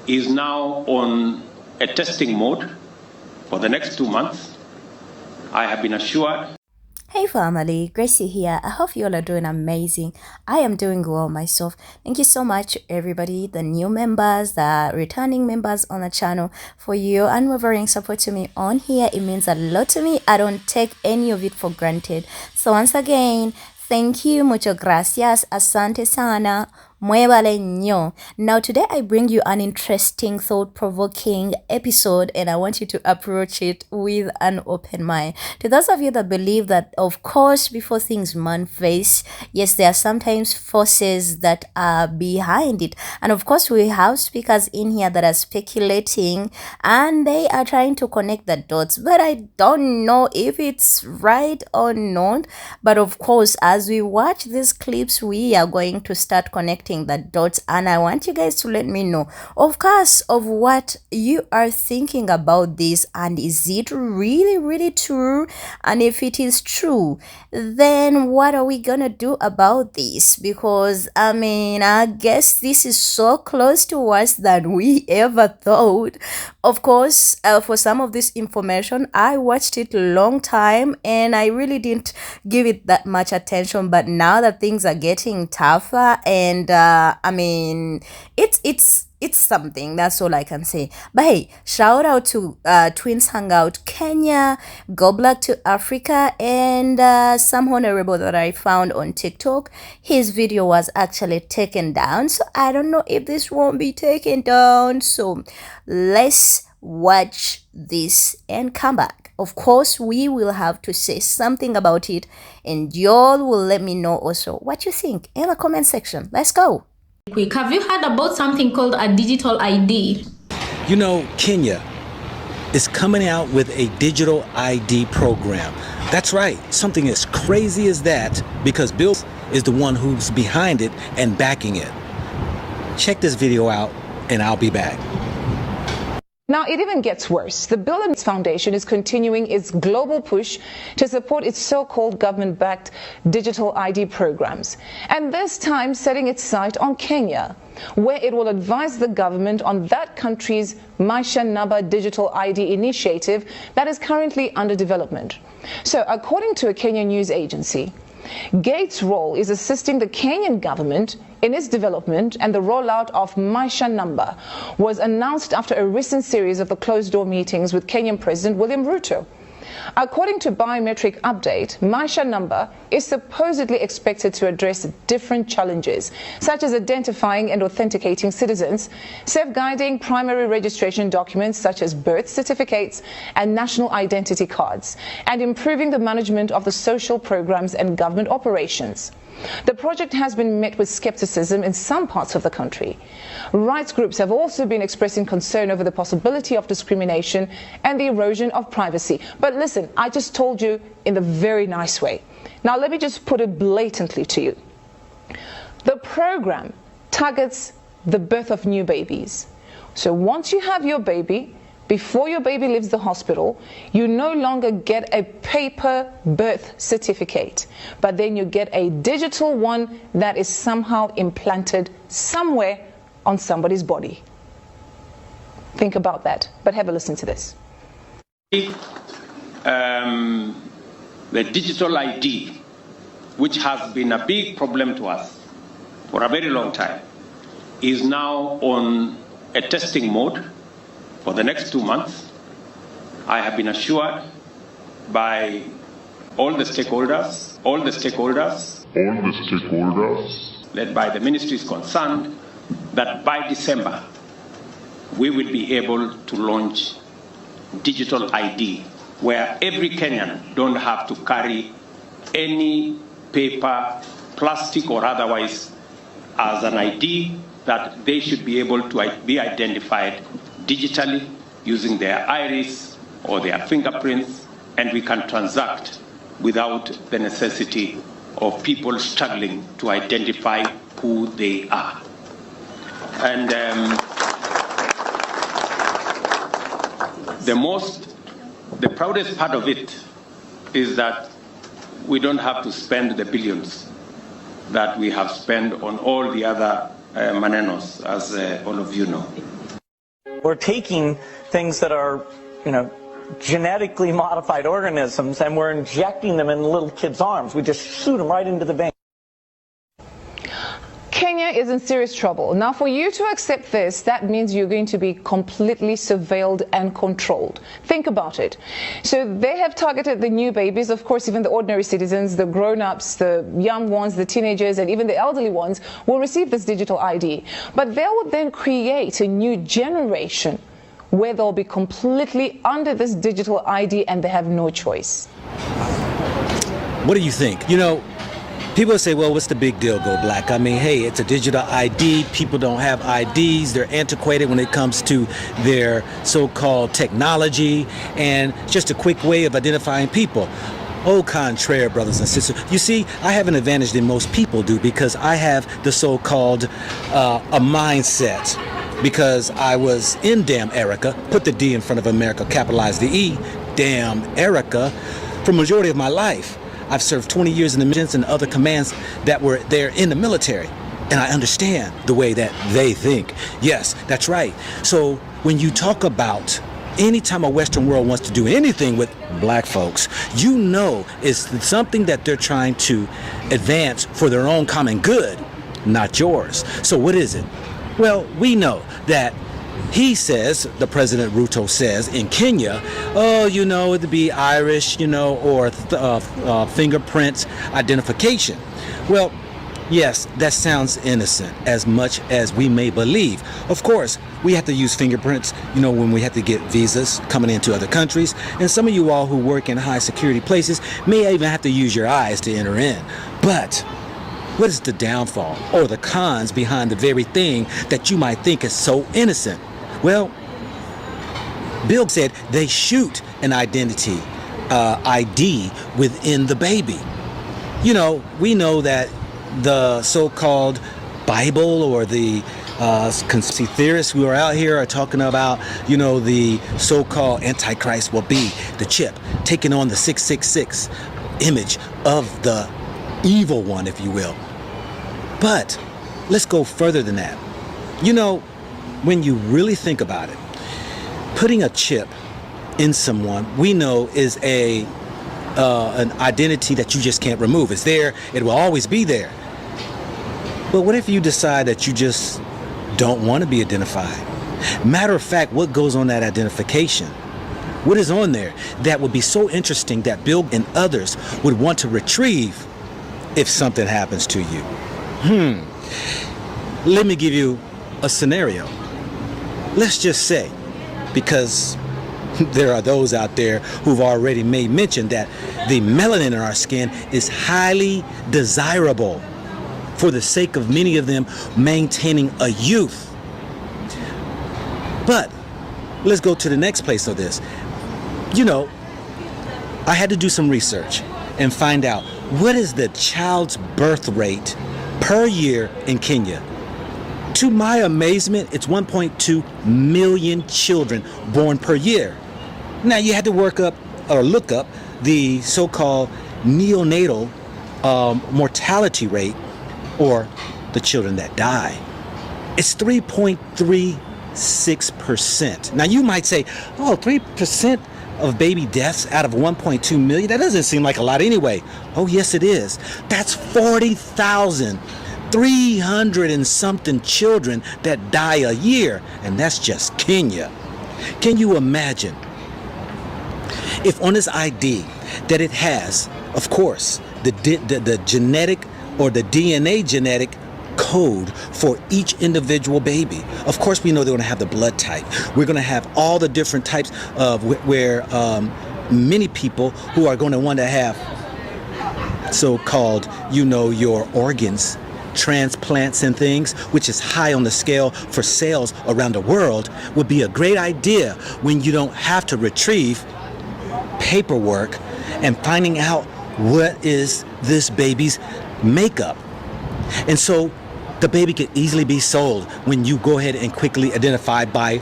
is now on a testing mode for the next 2 months. I have been assured. Hey family, Gracie here. I hope you all are doing amazing. I am doing well myself. Thank you so much everybody, the new members, the returning members on the channel, for your unwavering support to me on here. It means a lot to me. I don't take any of it for granted. So once again, thank you, mucho gracias, asante sana, muevale ño. Now today I bring you an interesting, thought-provoking episode, and I want you to approach it with an open mind. To those of you that believe that, of course, before things manifest, yes, there are sometimes forces that are behind it. And of course, we have speakers in here that are speculating and they are trying to connect the dots, but I don't know if it's right or not. But of course, as we watch these clips, we are going to start connecting the dots, and I want you guys to let me know, of course, of what you are thinking about this, and is it really true? And if it is true, then what are we gonna do about this? Because I mean, I guess this is so close to us than we ever thought. Of course, for some of this information, I watched it a long time and I really didn't give it that much attention, but now that things are getting tougher, and I mean, it's something, that's all I can say. But hey, shout out to Twins Hangout Kenya, Go Black to Africa, and some honorable that I found on TikTok. His video was actually taken down, so I don't know if this won't be taken down. So let's watch this and come back. Of course, we will have to say something about it, and y'all will let me know also what you think in the comment section. Let's go. Quick, have you heard about something called a digital ID? You know, Kenya is coming out with a digital ID program. That's right, something as crazy as that, because Bill is the one who's behind it and backing it. Check this video out and I'll be back. Now, it even gets worse. The Bill & Melinda Foundation is continuing its global push to support its so-called government-backed digital ID programs, and this time setting its sight on Kenya, where it will advise the government on that country's Maisha Namba digital ID initiative that is currently under development. So, according to a Kenyan news agency, Gates' role is assisting the Kenyan government in its development, and the rollout of Maisha Namba was announced after a recent series of the closed-door meetings with Kenyan President William Ruto. According to Biometric Update, Maisha Namba is supposedly expected to address different challenges, such as identifying and authenticating citizens, safeguarding primary registration documents such as birth certificates and national identity cards, and improving the management of the social programs and government operations. The project has been met with skepticism in some parts of the country. Rights groups have also been expressing concern over the possibility of discrimination and the erosion of privacy. But listen, I just told you in a very nice way. Now let me just put it blatantly to you. The program targets the birth of new babies. So once you have your baby, before your baby leaves the hospital, you no longer get a paper birth certificate, but then you get a digital one that is somehow implanted somewhere on somebody's body. Think about that, but have a listen to this. The digital ID, which has been a big problem to us for a very long time, is now on a testing mode for the next 2 months. I have been assured by all the stakeholders, led by the ministries concerned, that by December, we will be able to launch digital ID, where every Kenyan don't have to carry any paper, plastic or otherwise, as an ID, that they should be able to be identified digitally using their iris or their fingerprints, and we can transact without the necessity of people struggling to identify who they are. And the proudest part of it is that we don't have to spend the billions that we have spent on all the other manenos, as all of you know. We're taking things that are, genetically modified organisms, and we're injecting them in little kids' arms. We just shoot them right into the vein. Kenya is in serious trouble. Now, for you to accept this, that means you're going to be completely surveilled and controlled. Think about it. So they have targeted the new babies, of course, even the ordinary citizens, the grown-ups, the young ones, the teenagers, and even the elderly ones will receive this digital ID. But they will then create a new generation where they'll be completely under this digital ID and they have no choice. What do you think? People say, well, what's the big deal, Go Black? I mean, hey, it's a digital ID. People don't have IDs. They're antiquated when it comes to their so-called technology, and it's just a quick way of identifying people. Au contraire, brothers and sisters. You see, I have an advantage than most people do because I have the so-called a mindset. Because I was in damn Erica, put the D in front of America, capitalize the E, damn Erica, for the majority of my life. I've served 20 years in the missions and other commands that were there in the military. And I understand the way that they think. Yes, that's right. So when you talk about anytime a Western world wants to do anything with black folks, it's something that they're trying to advance for their own common good, not yours. So what is it? Well, we know that he says, the President Ruto says in Kenya, it'd be Irish, or fingerprints identification. Well, yes, that sounds innocent as much as we may believe. Of course, we have to use fingerprints, when we have to get visas coming into other countries. And some of you all who work in high security places may even have to use your eyes to enter in. But what is the downfall or the cons behind the very thing that you might think is so innocent? Well, Bill said they shoot an identity ID within the baby. We know that the so-called Bible or the conspiracy theorists who are out here are talking about, the so-called Antichrist will be the chip taking on the 666 image of the evil one, if you will. But let's go further than that. When you really think about it, putting a chip in someone, we know is an identity that you just can't remove. It's there. It will always be there. But what if you decide that you just don't want to be identified? Matter of fact, what goes on that identification? What is on there that would be so interesting that Bill and others would want to retrieve if something happens to you? Let me give you a scenario. Let's just say, because there are those out there who've already made mention that the melanin in our skin is highly desirable for the sake of many of them maintaining a youth. But let's go to the next place of this. I had to do some research and find out what is the child's birth rate per year in Kenya. To my amazement, it's 1.2 million children born per year. Now, you had to look up the so-called neonatal mortality rate, or the children that die. It's 3.36%. Now, you might say, 3% of baby deaths out of 1.2 million? That doesn't seem like a lot anyway. Oh, yes, it is. That's 40,300 and something children that die a year, and that's just Kenya. Can you imagine if on this ID that it has, of course, the genetic or the DNA genetic code for each individual baby? Of course, we know they're going to have the blood type. We're going to have all the different types of where many people who are going to want to have so-called, your organs, transplants and things, which is high on the scale for sales around the world, would be a great idea when you don't have to retrieve paperwork and finding out what is this baby's makeup. And so the baby could easily be sold when you go ahead and quickly identify by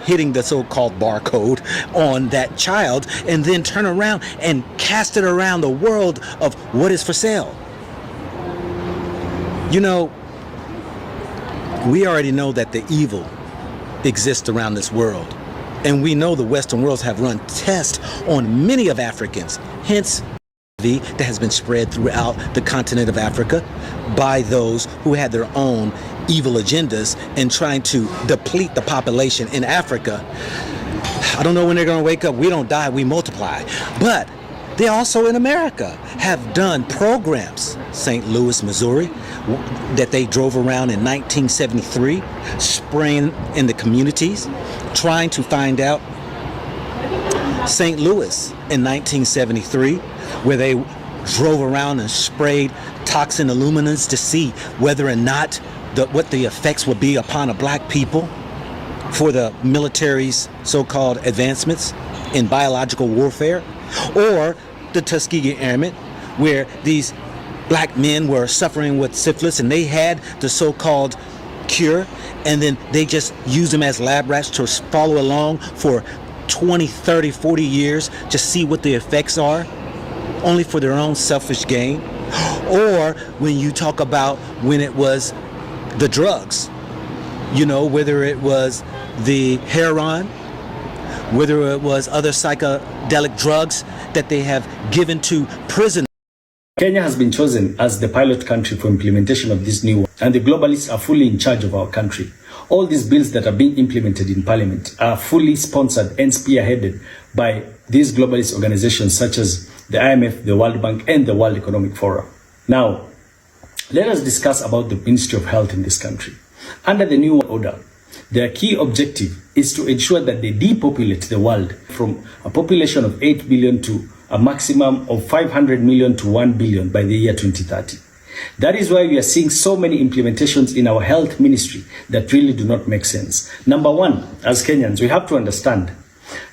hitting the so-called barcode on that child, and then turn around and cast it around the world of what is for sale. We already know that the evil exist around this world. And we know the Western worlds have run tests on many of Africans, hence that has been spread throughout the continent of Africa by those who had their own evil agendas and trying to deplete the population in Africa. I don't know when they're going to wake up. We don't die, we multiply. But they also in America have done programs, St. Louis, Missouri, that they drove around in 1973, spraying in the communities, trying to find out. St. Louis in 1973, where they drove around and sprayed toxin aluminants to see whether or not what the effects would be upon a black people for the military's so-called advancements in biological warfare, or the Tuskegee Airmen, where these black men were suffering with syphilis and they had the so-called cure, and then they just used them as lab rats to follow along for 20, 30, 40 years to see what the effects are, only for their own selfish gain. Or when you talk about when it was the drugs, you know, whether it was the heroin, whether it was other psychedelic drugs that they have given to prisoners. Kenya has been chosen as the pilot country for implementation of this new one, and the globalists are fully in charge of our country. All these bills that are being implemented in parliament are fully sponsored and spearheaded by these globalist organizations such as the IMF, the World Bank, and the World Economic Forum. Now, let us discuss about the Ministry of Health in this country. Under the new order, their key objective is to ensure that they depopulate the world from a population of 8 billion to a maximum of 500 million to 1 billion by the year 2030. That is why we are seeing so many implementations in our health ministry that really do not make sense. Number one, as Kenyans, we have to understand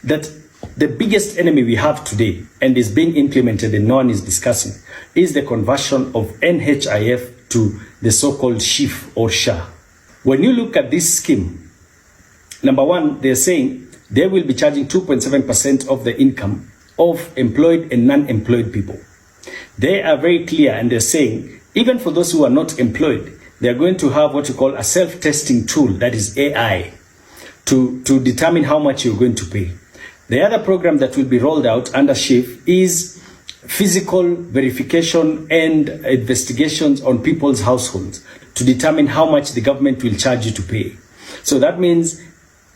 that the biggest enemy we have today, and is being implemented and no one is discussing, is the conversion of NHIF to the so-called SHIF or SHA. When you look at this scheme, number one, they're saying they will be charging 2.7% of the income of employed and non-employed people. They are very clear, and they're saying even for those who are not employed, they're going to have what you call a self-testing tool, that is AI, to determine how much you're going to pay. The other program that will be rolled out under SHIF is physical verification and investigations on people's households to determine how much the government will charge you to pay. So that means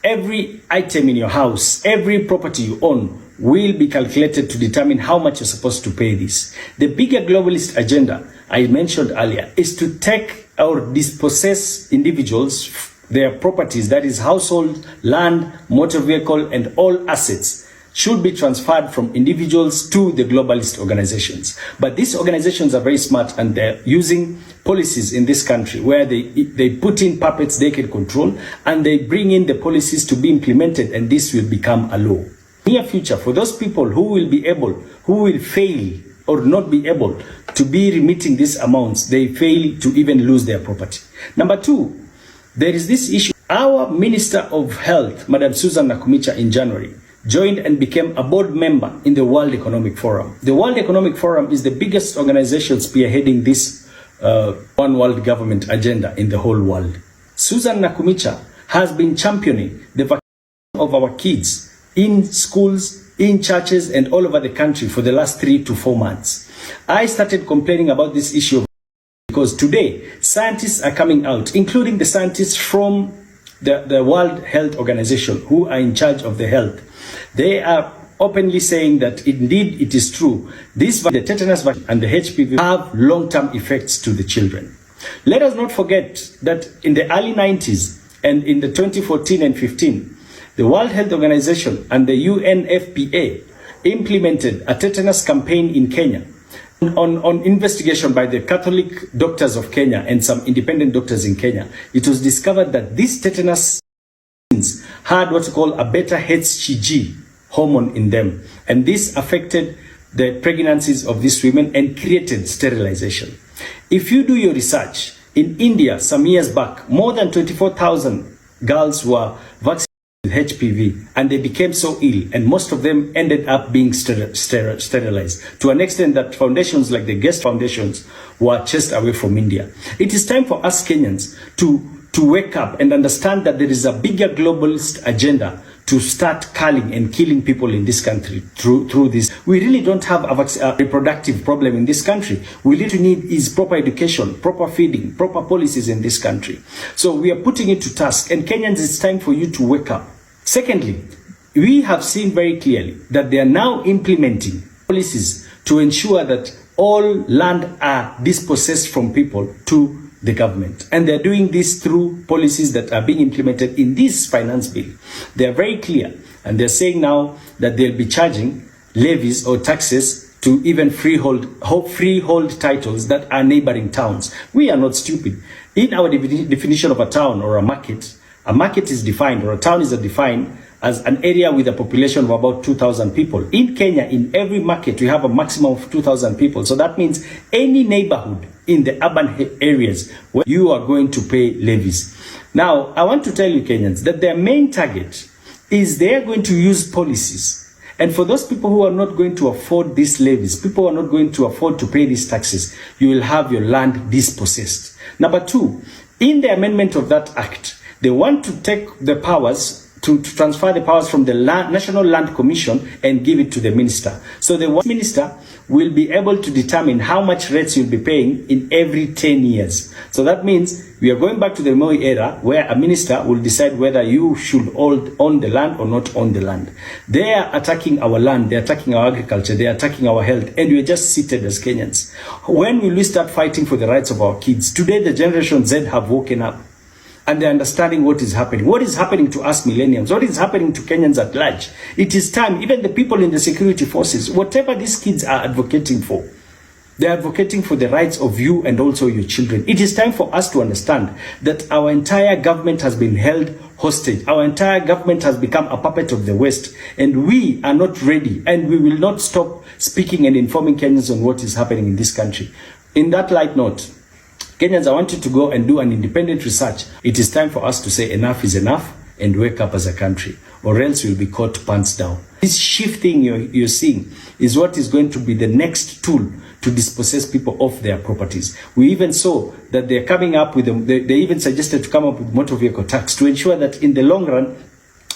every item in your house, every property you own will be calculated to determine how much you're supposed to pay this. The bigger globalist agenda I mentioned earlier is to take or dispossess individuals their properties, that is household, land, motor vehicle, and all assets should be transferred from individuals to the globalist organizations. But these organizations are very smart, and they're using policies in this country where they put in puppets they can control, and they bring in the policies to be implemented, and this will become a law. Near future, for those people who will fail or not be able to be remitting these amounts, they fail to even lose their property. Number two, there is this issue. Our Minister of Health, Madam Susan Nakumicha, in January, joined and became a board member in the World Economic Forum. The World Economic Forum is the biggest organization spearheading this one world government agenda in the whole world. Susan Nakumicha has been championing the vaccination of our kids in schools, in churches, and all over the country for the last 3 to 4 months. I started complaining about this issue because today scientists are coming out, including the scientists from the World Health Organization who are in charge of the health. They are openly saying that indeed it is true. The tetanus vaccine and the HPV have long-term effects to the children. Let us not forget that in the early 90s and in the 2014 and 15, the World Health Organization and the UNFPA implemented a tetanus campaign in Kenya on investigation by the Catholic doctors of Kenya and some independent doctors in Kenya. It was discovered that these tetanus vaccines had what we call a beta-HCG hormone in them, and this affected the pregnancies of these women and created sterilization. If you do your research, in India some years back, more than 24,000 girls were vaccinated with HPV, and they became so ill, and most of them ended up being sterilized to an extent that foundations like the Guest Foundations were chased away from India. It is time for us Kenyans to to wake up and understand that there is a bigger globalist agenda to start culling and killing people in this country through this. We really don't have a reproductive problem in this country. We really need is proper education, proper feeding, proper policies in this country. So we are putting it to task. And Kenyans, it's time for you to wake up. Secondly, we have seen very clearly that they are now implementing policies to ensure that all land are dispossessed from people to the government. And they're doing this through policies that are being implemented in this finance bill. They are very clear. And they're saying now that they'll be charging levies or taxes to even freehold titles that are neighboring towns. We are not stupid. In our definition of a town or a market is defined, or a town is defined as an area with a population of about 2,000 people. In Kenya, in every market, we have a maximum of 2,000 people. So that means any neighborhood in the urban areas where you are going to pay levies. Now, I want to tell you, Kenyans, that their main target is they are going to use policies. And for those people who are not going to afford these levies, people who are not going to afford to pay these taxes, you will have your land dispossessed. Number two, in the amendment of that act, they want to take the powers to transfer the powers from the National Land Commission and give it to the minister. So the minister will be able to determine how much rates you'll be paying in every 10 years. So that means we are going back to the Moi era, where a minister will decide whether you should own the land or not own the land. They are attacking our land, they're attacking our agriculture, they're attacking our health, and we're just seated as Kenyans. When will we start fighting for the rights of our kids? Today, the Generation Z have woken up, and they're understanding what is happening. What is happening to us millennials? What is happening to Kenyans at large? It is time, even the people in the security forces, whatever these kids are advocating for, they're advocating for the rights of you and also your children. It is time for us to understand that our entire government has been held hostage. Our entire government has become a puppet of the West, and we are not ready, and we will not stop speaking and informing Kenyans on what is happening in this country. In that light note, Kenyans, I want you to go and do an independent research. It is time for us to say enough is enough and wake up as a country, or else we'll be caught pants down. This shifting you're seeing is what is going to be the next tool to dispossess people of their properties. We even saw that they're coming up with they even suggested to come up with motor vehicle tax to ensure that in the long run,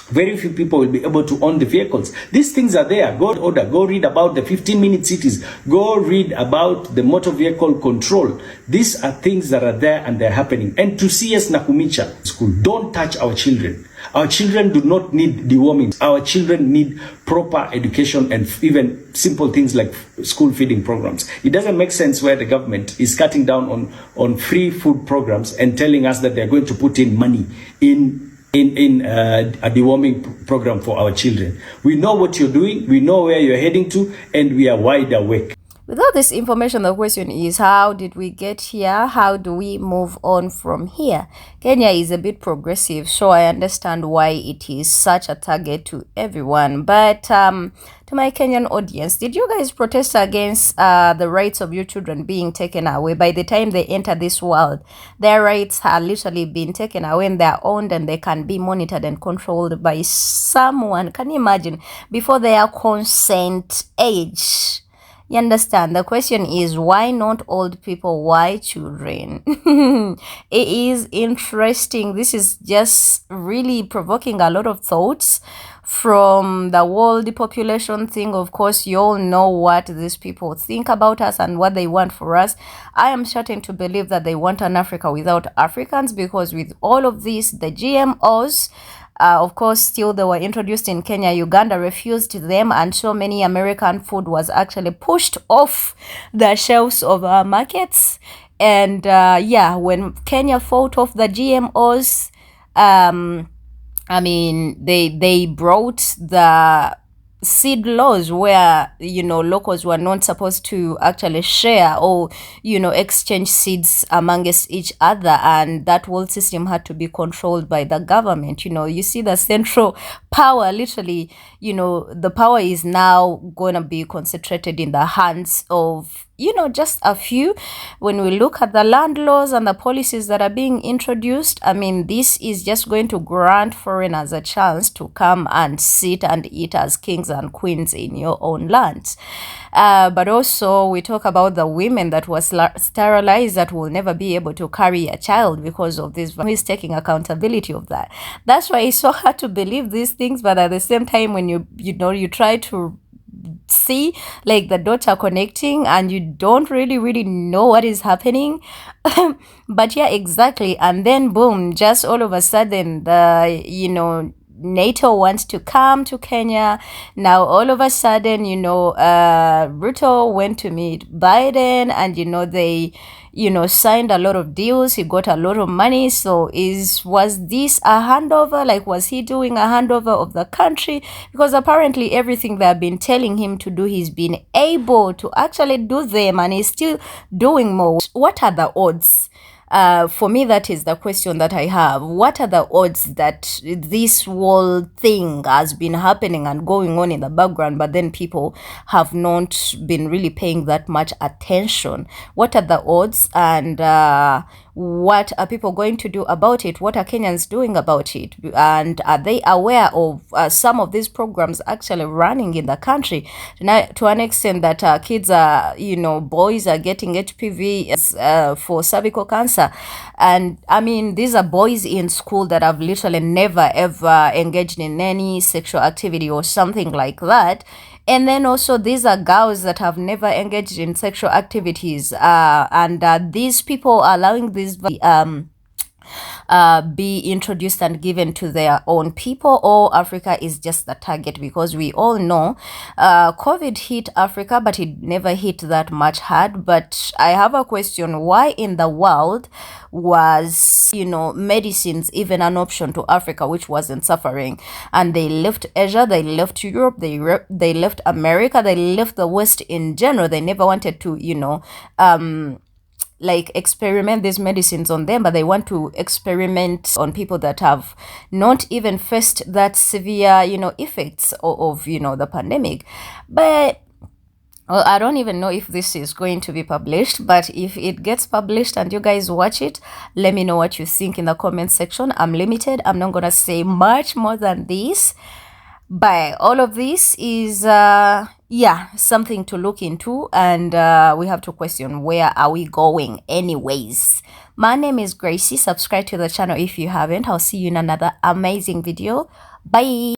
very few people will be able to own the vehicles. These things are there. Go order. Go read about the 15-minute cities. Go read about the motor vehicle control. These are things that are there and they're happening. And to CS Nakumicha school, don't touch our children. Our children do not need deworming. Our children need proper education and even simple things like school feeding programs. It doesn't make sense where the government is cutting down on free food programs and telling us that they're going to put in money in a deworming program for our children. We know what you're doing, we know where you're heading to, and we are wide awake. With all this information, the question is, how did we get here? How do we move on from here? Kenya is a bit progressive, so I understand why it is such a target to everyone. But to my Kenyan audience, did you guys protest against the rights of your children being taken away? By the time they enter this world, their rights are literally being taken away, and they're owned and they can be monitored and controlled by someone. Can you imagine? Before their consent age. You understand? The question is, why not old people? Why children? It is interesting. This is just really provoking a lot of thoughts from the world population thing. Of course, you all know what these people think about us and what they want for us. I am starting to believe that they want an Africa without Africans, because with all of this, the GMOs, of course, still they were introduced in Kenya. Uganda refused them, and so many American food was actually pushed off the shelves of our markets. And yeah, when Kenya fought off the GMOs, I mean, they brought the seed laws where, you know, locals were not supposed to actually share or, you know, exchange seeds amongst each other, and that whole system had to be controlled by the government. You know, you see the central power, literally, you know, the power is now going to be concentrated in the hands of, just a few. When we look at the land laws and the policies that are being introduced, I mean, this is just going to grant foreigners a chance to come and sit and eat as kings and queens in your own lands. But also we talk about the women that were sterilized that will never be able to carry a child because of this. Who is taking accountability of that? That's why it's so hard to believe these things, but at the same time, when you try to see like the dots are connecting and you don't really know what is happening. But yeah, exactly. And then boom, just all of a sudden the NATO wants to come to Kenya. Now all of a sudden, Ruto went to meet Biden, and they signed a lot of deals. He got a lot of money. So was this a handover? Like, was he doing a handover of the country? Because apparently everything they've been telling him to do, he's been able to actually do them, and he's still doing more. What are the odds? For me, that is the question that I have. What are the odds that this whole thing has been happening and going on in the background, but then people have not been really paying that much attention? What are the odds, and what are people going to do about it? What are Kenyans doing about it? And are they aware of some of these programs actually running in the country to an extent that kids are, boys are getting HPV for cervical cancer? And I mean, these are boys in school that have literally never ever engaged in any sexual activity or something like that. And then also these are girls that have never engaged in sexual activities, and these people are allowing these be introduced and given to their own people, or Africa is just the target? Because we all know COVID hit Africa, but it never hit that much hard. But I have a question: why in the world was medicines even an option to Africa, which wasn't suffering? And they left Asia, they left Europe, they left America, they left the West in general. They never wanted to like experiment these medicines on them, but they want to experiment on people that have not even faced that severe effects of the pandemic. But well, I don't even know if this is going to be published, but if it gets published and you guys watch it, let me know what you think in the comment section. I'm limited, I'm not gonna say much more than this, but all of this is something to look into, and we have to question, where are we going anyways? My name is Gracie. Subscribe to the channel if you haven't. I'll see you in another amazing video. Bye.